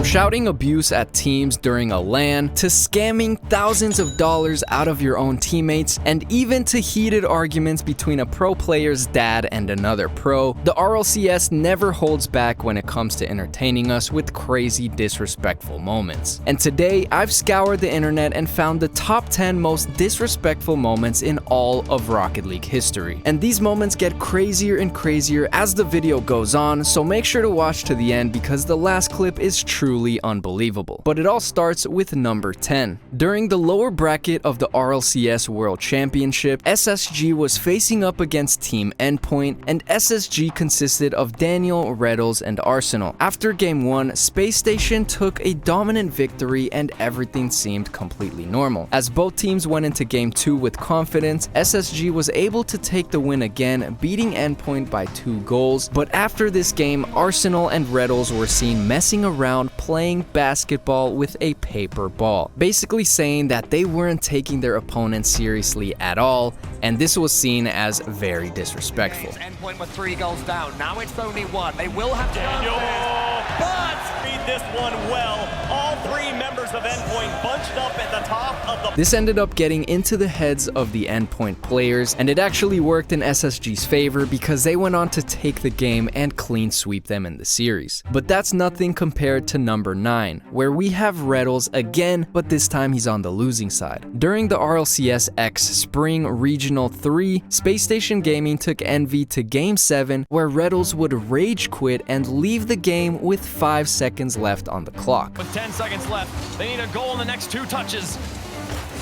shouting abuse at teams during a LAN, to scamming thousands of dollars out of your own teammates, and even to heated arguments between a pro player's dad and another pro, the RLCS never holds back when it comes to entertaining us with crazy disrespectful moments. And today, I've scoured the internet and found the top 10 most disrespectful moments in all of Rocket League history. And these moments get crazier and crazier as the video goes on, so make sure to watch to the end because the last clip is truly unbelievable. But it all starts with number 10. During the lower bracket of the RLCS World Championship, SSG was facing up against Team Endpoint, and SSG consisted of Daniel, Reddles, and Arsenal. After Game 1, Space Station took a dominant victory and everything seemed completely normal. As both teams went into Game 2 with confidence, SSG was able to take the win again, beating Endpoint by 2 goals, but after this game, Arsenal and Reddles were seen messing around playing basketball with a paper ball, basically saying that they weren't taking their opponents seriously at all, and this was seen as very disrespectful. Endpoint with 3 goals down, now it's only 1. They will have to but read this one well. All 3 members of Endpoint bunched up at the top of the... This ended up getting into the heads of the Endpoint players, and it actually worked in SSG's favor because they went on to take the game and clean sweep them in the series. But that's nothing compared to number 9, where we have Reddles again, but this time he's on the losing side. During the RLCS X Spring Regional 3, Space Station Gaming took Envy to Game 7, where Reddles would rage quit and leave the game with 5 seconds left on the clock. With 10 seconds left, they need a goal in the next 2 touches.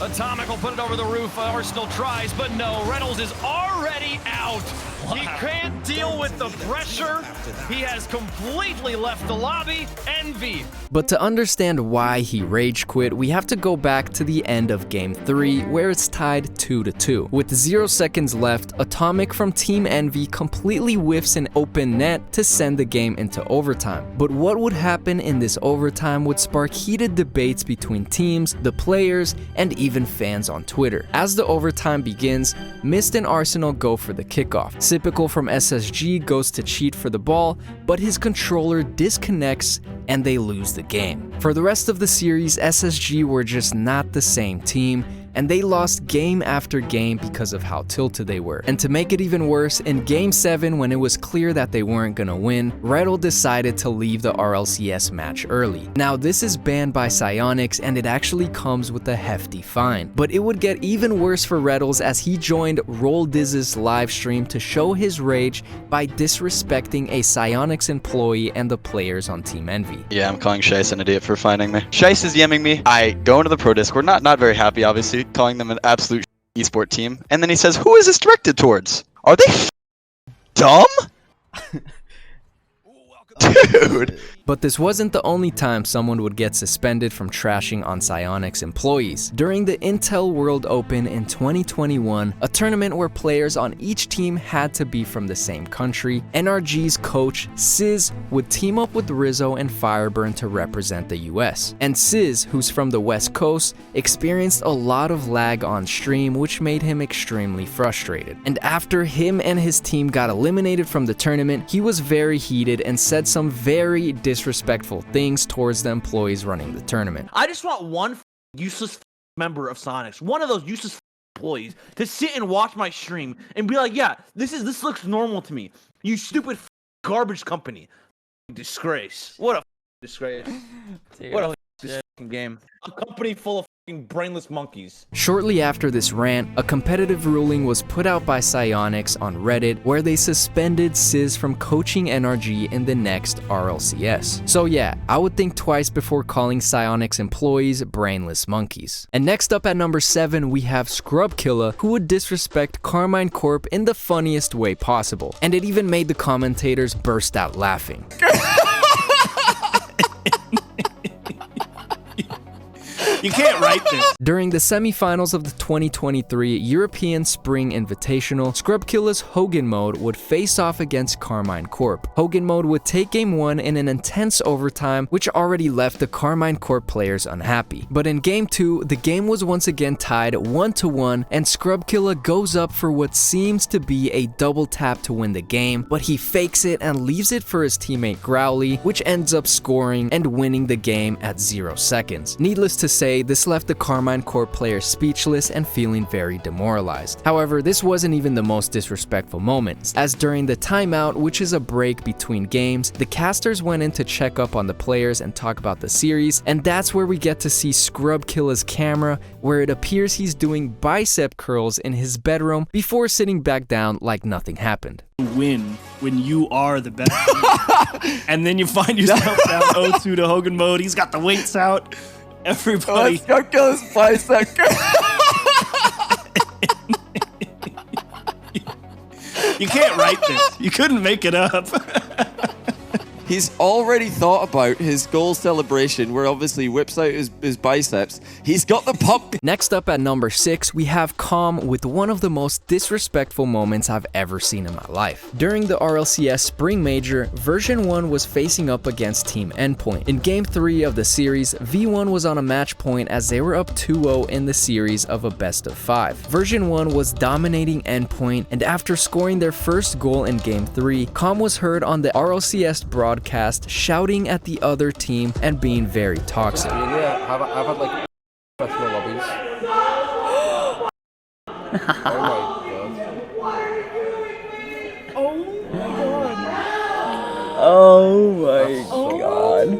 Atomic will put it over the roof. Arsenal tries, but no. Reynolds is already out. Wow. He can't deal with the pressure. He has completely left the lobby. Envy. But to understand why he rage quit, we have to go back to the end of Game 3, where it's tied 2-2. With 0 seconds left, Atomic from Team Envy completely whiffs an open net to send the game into overtime. But what would happen in this overtime would spark heated debates between teams, the players, and even fans on Twitter. As the overtime begins, Mist and Arsenal go for the kickoff. Typical from SSG goes to cheat for the ball, but his controller disconnects and they lose the game. For the rest of the series, SSG were just not the same team, and they lost game after game because of how tilted they were. And to make it even worse, in Game 7, when it was clear that they weren't gonna win, Reddle decided to leave the RLCS match early. Now, this is banned by Psyonix, and it actually comes with a hefty fine. But it would get even worse for Reddles as he joined Roll Diz's live stream to show his rage by disrespecting a Psyonix employee and the players on Team Envy. Yeah, I'm calling Shice an idiot for finding me. Shice is yemming me. I go into the Pro Discord, not very happy, obviously, calling them an absolute esport team. And then he says, who is this directed towards? Are they dumb? Dude. But this wasn't the only time someone would get suspended from trashing on Psyonix employees. During the Intel World Open in 2021, a tournament where players on each team had to be from the same country, NRG's coach, Sizz, would team up with Rizzo and Fireburn to represent the US. And Sizz, who's from the West Coast, experienced a lot of lag on stream, which made him extremely frustrated. And after him and his team got eliminated from the tournament, he was very heated and said some very disrespectful things towards the employees running the tournament. I just want one useless member of Sonics, one of those useless employees, to sit and watch my stream and be like, yeah, this looks normal to me. You stupid garbage company. Disgrace. What a disgrace. Dude, what a game. A company full of brainless monkeys. Shortly after this rant, a competitive ruling was put out by Psyonix on Reddit where they suspended Sizz from coaching NRG in the next RLCS. So yeah, I would think twice before calling Psyonix employees brainless monkeys. And next up at number 7, we have Scrubkilla, who would disrespect Carmine Corp in the funniest way possible. And it even made the commentators burst out laughing. You can't write this. During the semifinals of the 2023 European Spring Invitational, Scrubkilla's Hogan Mode would face off against Carmine Corp. Hogan Mode would take game 1 in an intense overtime, which already left the Carmine Corp players unhappy. But in game 2, the game was once again tied 1-1, and Scrubkilla goes up for what seems to be a double tap to win the game, but he fakes it and leaves it for his teammate Growly, which ends up scoring and winning the game at 0 seconds. Needless to say, this left the Carmine Corp players speechless and feeling very demoralized. However, this wasn't even the most disrespectful moments, as during the timeout, which is a break between games, the casters went in to check up on the players and talk about the series, and that's where we get to see Scrubkilla's camera, where it appears he's doing bicep curls in his bedroom before sitting back down like nothing happened. Win when you are the best. And then you find yourself down 0-2 to Hogan Mode. He's got the weights out. Everybody. Scrubkilla's bicep curl. You can't write this. You couldn't make it up. He's already thought about his goal celebration, where obviously whips out his biceps. He's got the pump. Next up at number 6, we have Calm with one of the most disrespectful moments I've ever seen in my life. During the RLCS Spring Major, Version 1 was facing up against Team Endpoint. In Game 3 of the series, V1 was on a match point as they were up 2-0 in the series of a best of 5. Version 1 was dominating Endpoint, and after scoring their first goal in Game 3, Calm was heard on the RLCS broadcast shouting at the other team and being very toxic. Yeah, I've had like professional lobbies. Oh my god.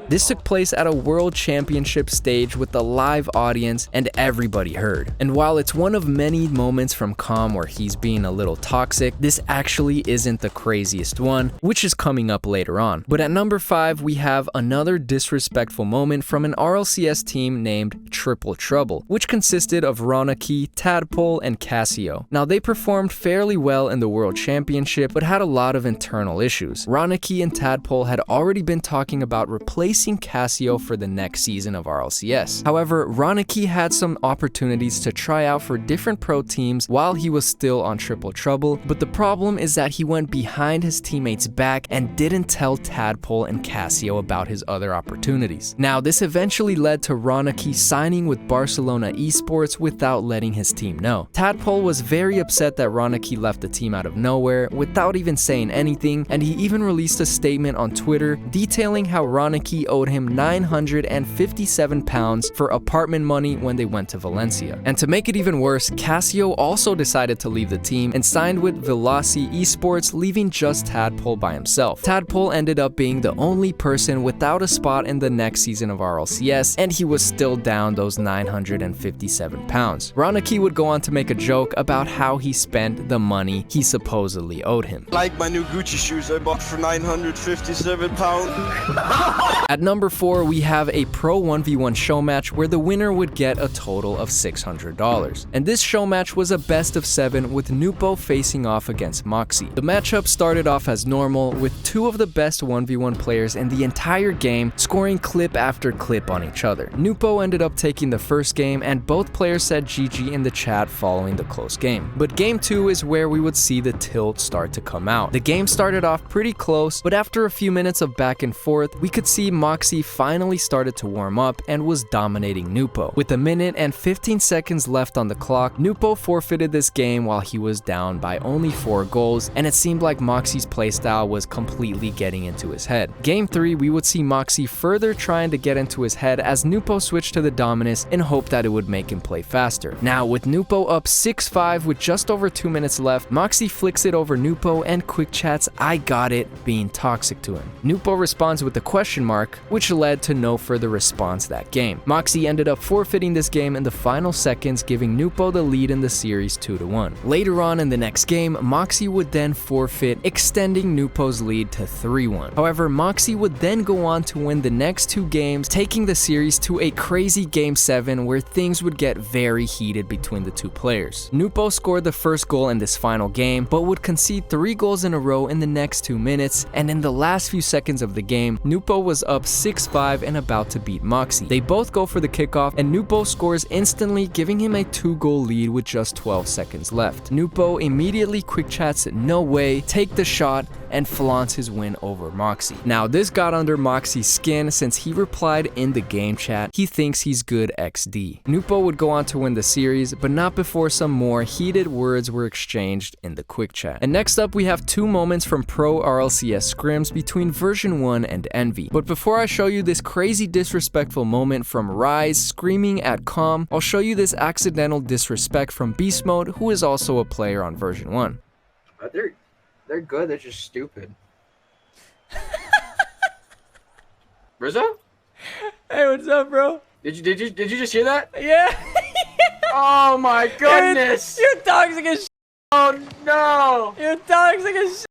This took place at a World Championship stage with a live audience and everybody heard. And while it's one of many moments from Calm where he's being a little toxic, this actually isn't the craziest one, which is coming up later on. But at number 5, we have another disrespectful moment from an RLCS team named Triple Trouble, which consisted of Ronaki, Tadpole, and Cassio. Now they performed fairly well in the World Championship, but had a lot of internal issues. Ronaki and Tadpole had already been talking about replacing Cassio for the next season of RLCS. However, Ronaki had some opportunities to try out for different pro teams while he was still on Triple Trouble, but the problem is that he went behind his teammates' back and didn't tell Tadpole and Cassio about his other opportunities. Now, this eventually led to Ronaki signing with Barcelona Esports without letting his team know. Tadpole was very upset that Ronaki left the team out of nowhere without even saying anything, and he even released a statement on Twitter detailing how Ronaki owed him £957 for apartment money when they went to Valencia. And to make it even worse, Cassio also decided to leave the team and signed with Veloci Esports, leaving just Tadpole by himself. Tadpole ended up being the only person without a spot in the next season of RLCS, and he was still down those £957. Ronaki would go on to make a joke about how he spent the money he supposedly owed him. Like my new Gucci shoes I bought for £957. At number 4, we have a Pro 1v1 show match where the winner would get a total of $600. And this show match was a best of 7 with Nupo facing off against Moxie. The matchup started off as normal, with 2 of the best 1v1 players in the entire game scoring clip after clip on each other. Nupo ended up taking the first game, and both players said GG in the chat following the close game. But game 2 is where we would see the tilt start to come out. The game started off pretty close, but after a few minutes of back and forth, we could see Moxie finally started to warm up and was dominating Nupo. With a minute and 15 seconds left on the clock, Nupo forfeited this game while he was down by only 4 goals, and it seemed like Moxie's playstyle was completely getting into his head. Game 3, we would see Moxie further trying to get into his head as Nupo switched to the Dominus in hope that it would make him play faster. Now, with Nupo up 6-5 with just over 2 minutes left, Moxie flicks it over Nupo and quick chats "I got it," being toxic to him. Nupo responds with a question mark, which led to no further response that game. Moxie ended up forfeiting this game in the final seconds, giving Nupo the lead in the series 2-1. Later on in the next game, Moxie would then forfeit, extending Nupo's lead to 3-1. However, Moxie would then go on to win the next 2 games, taking the series to a crazy Game 7 where things would get very heated between the 2 players. Nupo scored the first goal in this final game, but would concede 3 goals in a row in the next 2 minutes, and in the last few seconds of the game, Nupo was up up 6-5 and about to beat Moxie. They both go for the kickoff, and Nupo scores instantly, giving him a 2-goal lead with just 12 seconds left. Nupo immediately quick chats "no way," take the shot, and flaunts his win over Moxie. Now, this got under Moxie's skin since he replied in the game chat he thinks he's good XD. Nupo would go on to win the series, but not before some more heated words were exchanged in the quick chat. And next up, we have two moments from pro RLCS scrims between version 1 and Envy. But before I show you this crazy disrespectful moment from Rise screaming at Calm, I'll show you this accidental disrespect from Beast Mode, who is also a player on version 1. They're good. They're just stupid. Rizzo? Hey, what's up, bro? Did you just hear that? Yeah. Oh my goodness! You're toxic as shit. Oh no! You're toxic as shit.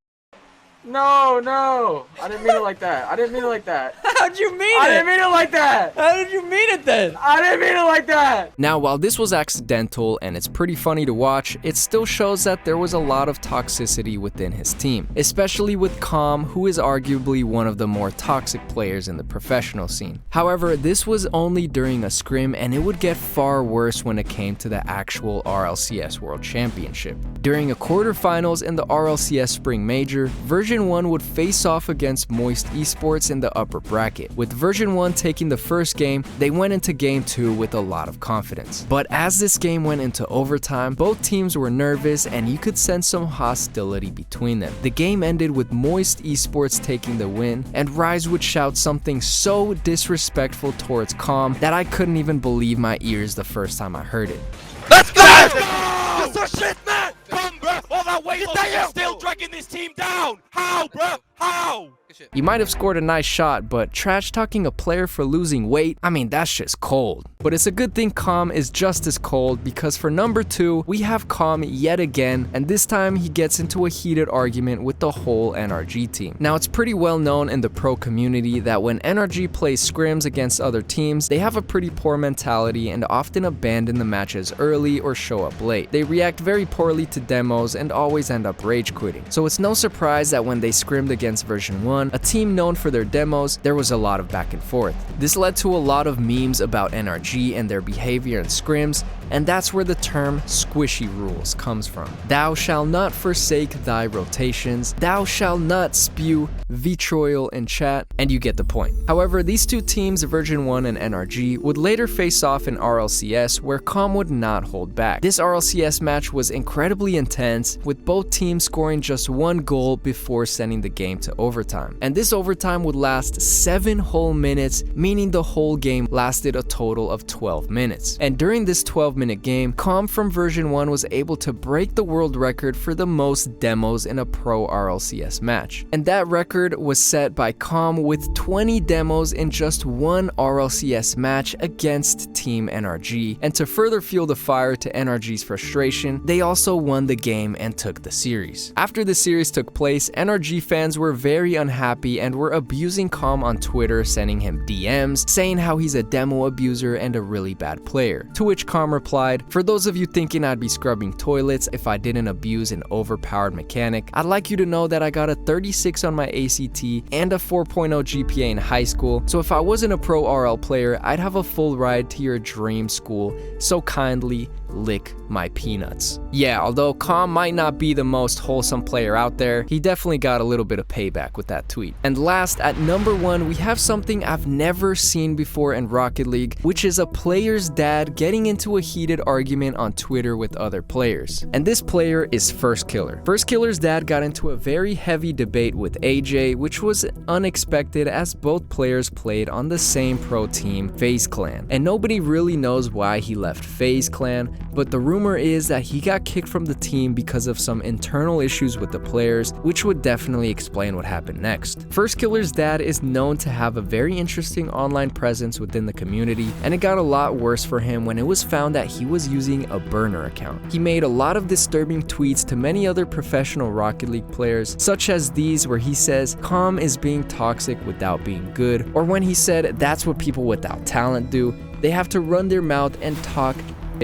No! I didn't mean it like that. How'd you mean I it? didn't mean it like that. How did you mean it then? I didn't mean it like that. Now, while this was accidental and it's pretty funny to watch, it still shows that there was a lot of toxicity within his team, especially with Calm, who is arguably one of the more toxic players in the professional scene. However, this was only during a scrim, and it would get far worse when it came to the actual RLCS World Championship. During a quarterfinals in the RLCS Spring Major, Version 1 would face off against Moist Esports in the upper bracket. With Version 1 taking the first game, they went into Game 2 with a lot of confidence. But as this game went into overtime, both teams were nervous and you could sense some hostility between them. The game ended with Moist Esports taking the win, and Rise would shout something so disrespectful towards Calm that I couldn't even believe my ears the first time I heard it. Let's go! That's the shit, man! Come, bro! All that weight on still dragging this team down! How, bro? How? You might have scored a nice shot, but trash talking a player for losing weight, I mean, that's just cold. But it's a good thing Calm is just as cold, because for number 2, we have Calm yet again, and this time he gets into a heated argument with the whole NRG team. Now, it's pretty well known in the pro community that when NRG plays scrims against other teams, they have a pretty poor mentality and often abandon the matches early or show up late. They react very poorly to demos and always end up rage quitting. So it's no surprise that when they scrimmed against version 1, a team known for their demos, there was a lot of back and forth. This led to a lot of memes about NRG and their behavior in scrims, and that's where the term squishy rules comes from. Thou shalt not forsake thy rotations, thou shalt not spew vitriol in chat, and you get the point. However, these two teams, version 1 and NRG, would later face off in RLCS, where Calm would not hold back. This RLCS match was incredibly intense, with both teams scoring just 1 goal before sending the game to overtime. And this overtime would last 7 whole minutes, meaning the whole game lasted a total of 12 minutes. And during this 12-minute game, Calm from version 1 was able to break the world record for the most demos in a pro RLCS match. And that record was set by Calm with 20 demos in just 1 RLCS match against Team NRG. And to further fuel the fire to NRG's frustration, they also won the game and took the series. After the series took place, NRG fans were very unhappy and were abusing Calm on Twitter, sending him DMs, saying how he's a demo abuser and a really bad player. To which Calm replied, "For those of you thinking I'd be scrubbing toilets if I didn't abuse an overpowered mechanic, I'd like you to know that I got a 36 on my ACT and a 4.0 GPA in high school, so if I wasn't a pro RL player, I'd have a full ride to your dream school, so kindly lick my peanuts." Yeah, although Calm might not be the most wholesome player out there, he definitely got a little bit of payback with that tweet. And last, at number 1, we have something I've never seen before in Rocket League, which is a player's dad getting into a heated argument on Twitter with other players. And this player is First Killer. First Killer's dad got into a very heavy debate with AJ, which was unexpected as both players played on the same pro team, FaZe Clan. And nobody really knows why he left FaZe Clan, but the rumor is that he got kicked from the team because of some internal issues with the players, which would definitely explain what happened next. First Killer's dad is known to have a very interesting online presence within the community, and it got a lot worse for him when it was found that he was using a burner account. He made a lot of disturbing tweets to many other professional Rocket League players, such as these where he says Calm is being toxic without being good, or when he said that's what people without talent do, they have to run their mouth and talk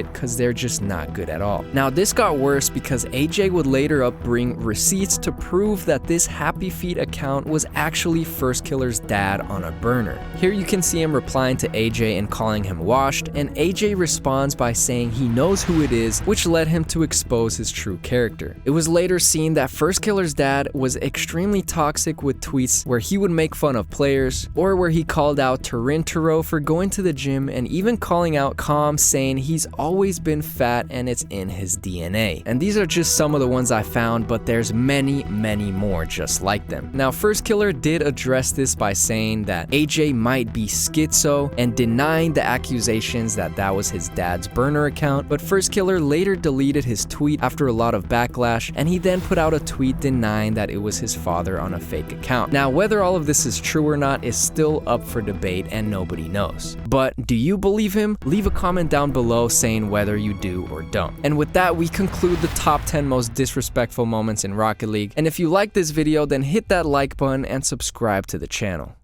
because they're just not good at all. Now this got worse because AJ would later bring receipts to prove that this Happy Feet account was actually First Killer's dad on a burner. Here you can see him replying to AJ and calling him washed, and AJ responds by saying he knows who it is, which led him to expose his true character. It was later seen that First Killer's dad was extremely toxic with tweets where he would make fun of players, or where he called out Turinturo for going to the gym, and even calling out Calm, saying he's always been fat and it's in his DNA. And these are just some of the ones I found, but there's many more just like them. Now First Killer did address this by saying that AJ might be schizo and denying the accusations that that was his dad's burner account, but First Killer later deleted his tweet after a lot of backlash, and he then put out a tweet denying that it was his father on a fake account. Now whether all of this is true or not is still up for debate and nobody knows. But do you believe him? Leave a comment down below saying whether you do or don't. And with that, we conclude the top 10 most disrespectful moments in Rocket League. And if you like this video, then hit that like button and subscribe to the channel.